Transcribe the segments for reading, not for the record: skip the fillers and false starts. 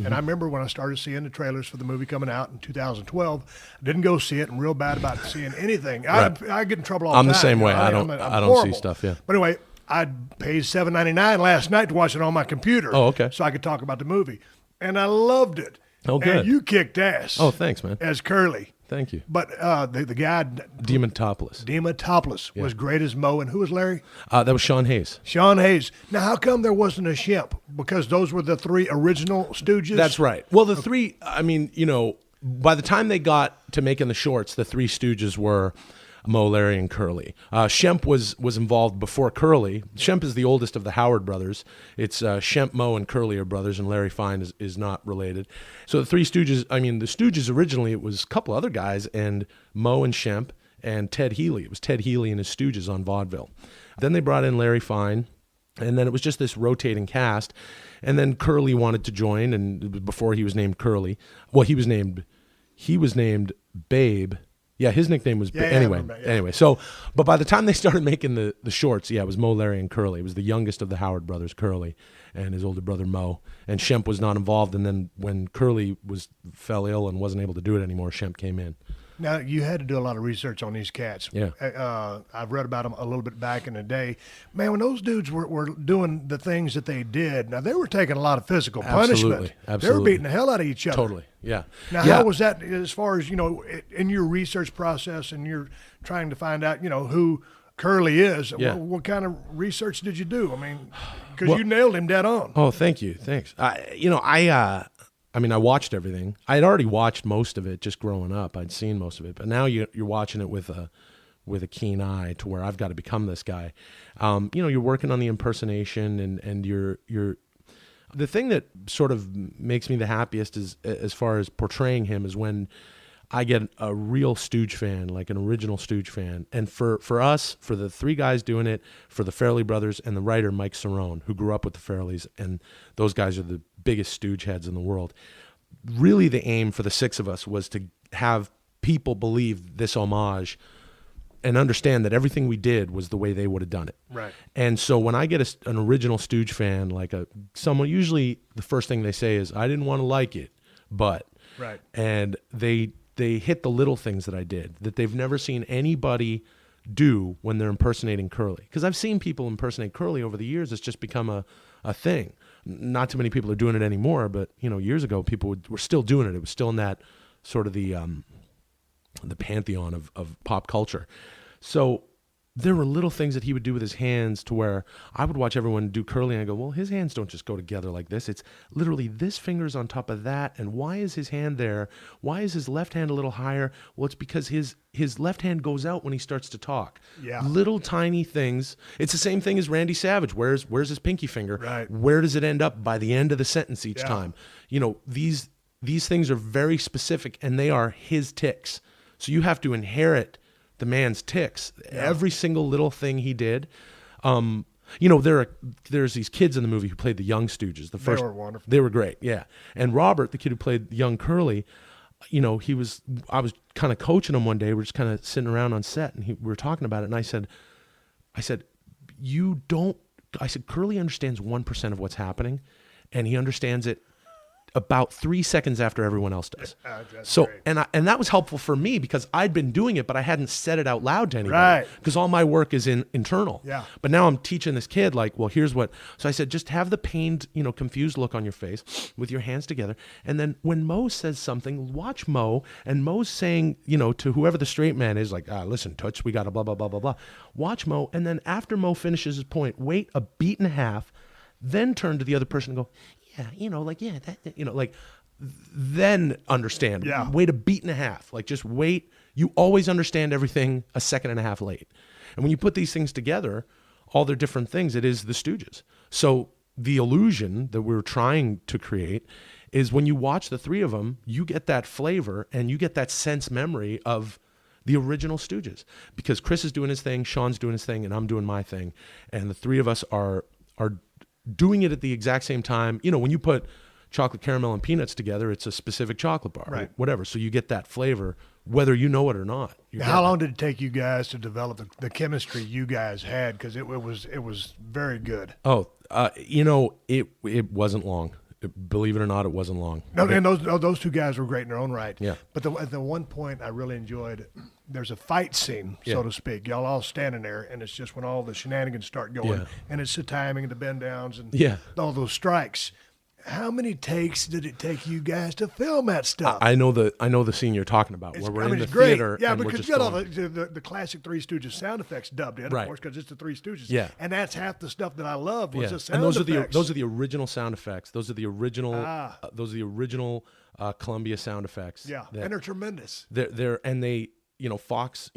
And I remember when I started seeing the trailers for the movie coming out in 2012, I didn't go see it. I'm real bad about seeing anything. Right. I get in trouble all the I'm time. the same way. I'm I don't horrible. see stuff. Yeah. But anyway, I paid $7.99 last night to watch it on my computer. Oh, okay. So I could talk about the movie, and I loved it. Oh, good. And you kicked ass. Oh, thanks, man. As Curly. Thank you. But the guy Demontopoulos. was great as Mo, and who was Larry? That was Sean Hayes. Sean Hayes. Now, how come there wasn't a Shemp? Because those were the three original Stooges? That's right. Well, the three, I mean, by the time they got to making the shorts, the three Stooges were Mo, Larry, and Curly. Shemp was involved before Curly. Shemp is the oldest of the Howard brothers. It's Shemp, Mo, and Curly are brothers, and Larry Fine is not related. So the three Stooges, I mean, the Stooges originally, it was a couple other guys, and Mo and Shemp and Ted Healy. It was Ted Healy and his Stooges on vaudeville. Then they brought in Larry Fine, and then it was just this rotating cast. And then Curly wanted to join, and before he was named Curly, well, he was named Babe. Yeah, his nickname was anyway. So, but by the time they started making the shorts, it was Mo, Larry, and Curly. It was the youngest of the Howard brothers, Curly, and his older brother Mo. And Shemp was not involved. And then when Curly fell ill and wasn't able to do it anymore, Shemp came in. Now, you had to do a lot of research on these cats. Yeah. I've read about them a little bit back in the day. Man, when those dudes were doing the things that they did, now they were taking a lot of physical punishment. Absolutely. They were beating the hell out of each other. Totally, yeah. Now, how was that as far as, in your research process and you're trying to find out, who Curly is? Yeah. What kind of research did you do? I mean, because you nailed him dead on. Oh, thank you. Thanks. I watched everything. I had already watched most of it just growing up. I'd seen most of it, but now you're watching it with a keen eye to where I've got to become this guy. You're working on the impersonation, and you're the thing that sort of makes me the happiest is as far as portraying him is when I get a real Stooge fan, like an original Stooge fan. And for us, for the three guys doing it, for the Farrelly brothers and the writer Mike Cerrone, who grew up with the Farrellys, and those guys are the biggest Stooge heads in the world. Really the aim for the six of us was to have people believe this homage and understand that everything we did was the way they would have done it. Right. And so when I get an original Stooge fan, like someone, usually the first thing they say is, I didn't want to like it, but. Right. And they hit the little things that I did that they've never seen anybody do when they're impersonating Curly. Because I've seen people impersonate Curly over the years. It's just become a thing. Not too many people are doing it anymore, but years ago people were still doing it. It was still in that sort of the pantheon of pop culture. So there were little things that he would do with his hands to where I would watch everyone do Curly and I go, well, his hands don't just go together like this. It's literally this finger's on top of that. And why is his hand there? Why is his left hand a little higher? Well, it's because his left hand goes out when he starts to talk. Yeah. Little tiny things. It's the same thing as Randy Savage. Where's his pinky finger? Right. Where does it end up by the end of the sentence each time? These things are very specific and they are his tics. So you have to inherit the man's tics. Yeah. Every single little thing he did. There's these kids in the movie who played the young Stooges. They were wonderful. They were great, yeah. And Robert, the kid who played young Curly, I was kind of coaching him one day. We're just kind of sitting around on set, and we were talking about it. And I said, Curly understands 1% of what's happening, and he understands it about 3 seconds after everyone else does. So, great. and that was helpful for me because I'd been doing it, but I hadn't said it out loud to anybody. Right. Because all my work is internal. Yeah. But now I'm teaching this kid, like, well, here's what. So I said, just have the pained, confused look on your face with your hands together. And then when Mo says something, watch Mo, and Mo's saying, to whoever the straight man is, like, listen, Toots, we got to blah, blah, blah, blah, blah. Watch Mo. And then after Mo finishes his point, wait a beat and a half, then turn to the other person and go, then understand. Yeah. Wait a beat and a half. Like, just wait. You always understand everything a second and a half late. And when you put these things together, all their different things, it is the Stooges. So the illusion that we're trying to create is when you watch the three of them, you get that flavor and you get that sense memory of the original Stooges. Because Chris is doing his thing, Sean's doing his thing, and I'm doing my thing. And the three of us are doing it at the exact same time. When you put chocolate caramel and peanuts together, it's a specific chocolate bar, right? Whatever. So you get that flavor, whether you know it or not. How long did it take you guys to develop the chemistry you guys had? Because it was very good. Oh, it wasn't long. believe it or not, it wasn't long. No, and those two guys were great in their own right. Yeah. But the one point I really enjoyed, there's a fight scene, so to speak. Y'all all standing there, and it's just when all the shenanigans start going, and it's the timing, the bend downs, and all those strikes. How many takes did it take you guys to film that stuff? I know the scene you're talking about, where we're in the theater. Yeah, and because you got all the classic Three Stooges sound effects dubbed in, of course, because it's the Three Stooges. Yeah. And that's half the stuff that I love was the sound and effects. those are the original sound effects. Those are the original Columbia sound effects. Yeah, and they're tremendous. They Fox,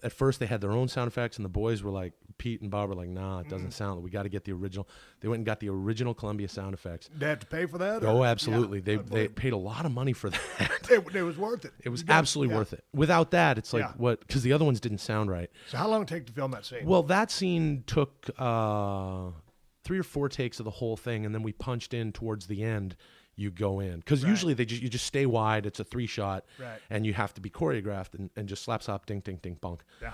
at first they had their own sound effects, and the boys were like, Pete and Bob were like, nah, it doesn't sound. We got to get the original. They went and got the original Columbia sound effects. They had to pay for that? Oh, absolutely. They paid a lot of money for that. It was worth it. It was absolutely worth it. Without that, it's like what? Because the other ones didn't sound right. So how long did it take to film that scene? Well, that scene took 3 or 4 takes of the whole thing, and then we punched in towards the end. You go in because usually you just stay wide. It's a 3-shot, and you have to be choreographed and just slap, ding, ding, ding, bonk. Yeah.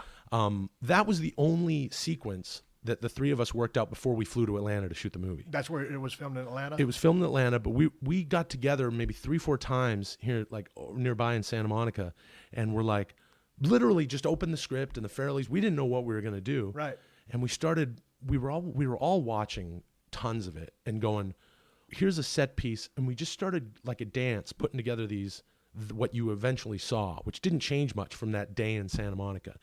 That was the only sequence that the 3 of us worked out before we flew to Atlanta to shoot the movie. That's where it was filmed in Atlanta? It was filmed in Atlanta, but we got together maybe 3-4 times here, like nearby in Santa Monica, and we're like, literally just opened the script and the Farrellys. We didn't know what we were going to do, and we were all watching tons of it and going, here's a set piece, and we just started like a dance, putting together what you eventually saw, which didn't change much from that day in Santa Monica,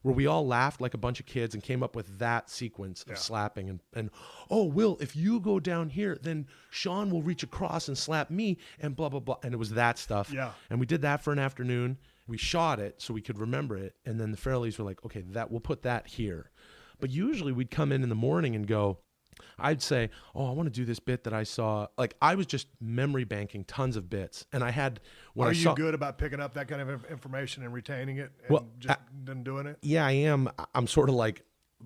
where we all laughed like a bunch of kids and came up with that sequence of slapping and oh, Will, if you go down here, then Sean will reach across and slap me and blah, blah, blah. And it was that stuff. Yeah. And we did that for an afternoon. We shot it so we could remember it. And then the Farrellys were like, okay, we'll put that here. But usually we'd come in the morning and go, I'd say, oh, I want to do this bit that I saw. Like, I was just memory banking tons of bits. And I had... Are you good about picking up that kind of information and retaining it and then doing it? Yeah, I am. I'm sort of like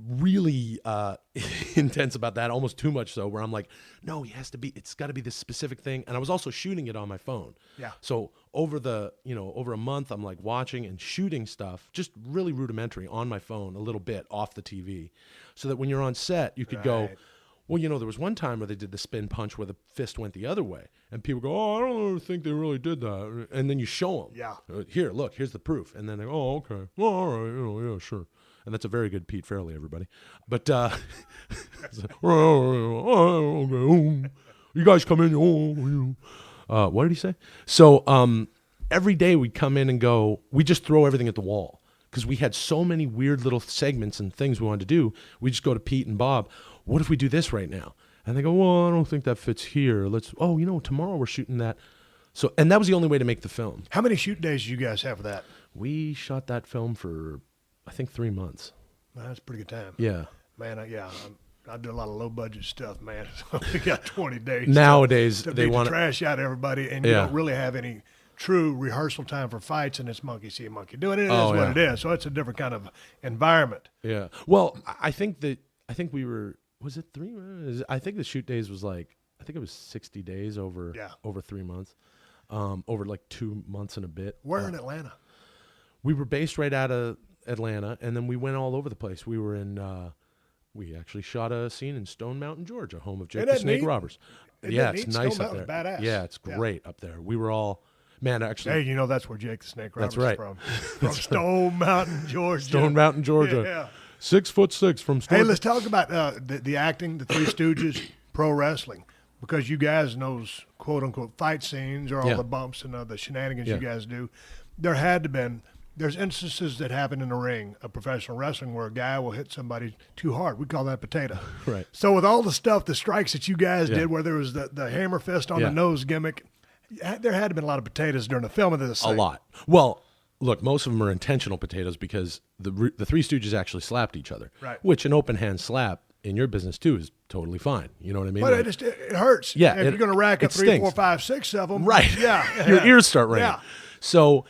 really intense about that, almost too much so, where I'm like, no, it's got to be this specific thing. And I was also shooting it on my phone. Yeah. So over a month, I'm like watching and shooting stuff, just really rudimentary on my phone, a little bit off the TV, so that when you're on set, you could go... Well, there was one time where they did the spin punch where the fist went the other way, and people go, "Oh, I don't think they really did that." And then you show them, here, look, here's the proof, and then they go, "Oh, okay, well, all right, yeah, sure." And that's a very good Pete Farrelly, everybody. But you guys come in, what did he say? So every day we'd come in and go, we just throw everything at the wall because we had so many weird little segments and things we wanted to do. We just go to Pete and Bob. What if we do this right now? And they go, well, I don't think that fits here. Tomorrow we're shooting that. So, and that was the only way to make the film. How many shoot days do you guys have for that? We shot that film for, I think, 3 months. Well, that's a pretty good time. Yeah. Man, I do a lot of low budget stuff, man. So we got 20 days. Nowadays, to they want to trash out everybody, and you don't really have any true rehearsal time for fights, and it's monkey see, monkey do it. It is what it is. So it's a different kind of environment. Yeah. Well, I think we were... Was it 3? I think the shoot days was I think it was 60 days over 3 months, over like 2 months and a bit. Where in Atlanta? We were based right out of Atlanta, and then we went all over the place. We were in, we actually shot a scene in Stone Mountain, Georgia, home of Jake the Snake Roberts. Yeah, it's nice up there. Badass. Yeah, it's great up there. We were all... Man, actually... Hey, that's where Jake the Snake Roberts is from. From Stone Mountain, Georgia. Stone Mountain, Georgia. Yeah. 6'6" from Stone. Hey, let's talk about the acting, the Three Stooges, pro wrestling, because you guys in those quote-unquote fight scenes or all the bumps and the shenanigans you guys do, there's instances that happen in the ring of professional wrestling where a guy will hit somebody too hard. We call that potato. Right. So with all the stuff, the strikes that you guys did, where there was the hammer fist on the nose gimmick, there had to been a lot of potatoes during the film of this thing. A lot. Well, look, most of them are intentional potatoes because the Three Stooges actually slapped each other. Right. Which an open hand slap in your business too is totally fine. You know what I mean? But it hurts. Yeah. If you're going to rack up 3, 4, 5, 6 of them. Right. Yeah. Your ears start ringing. Yeah. So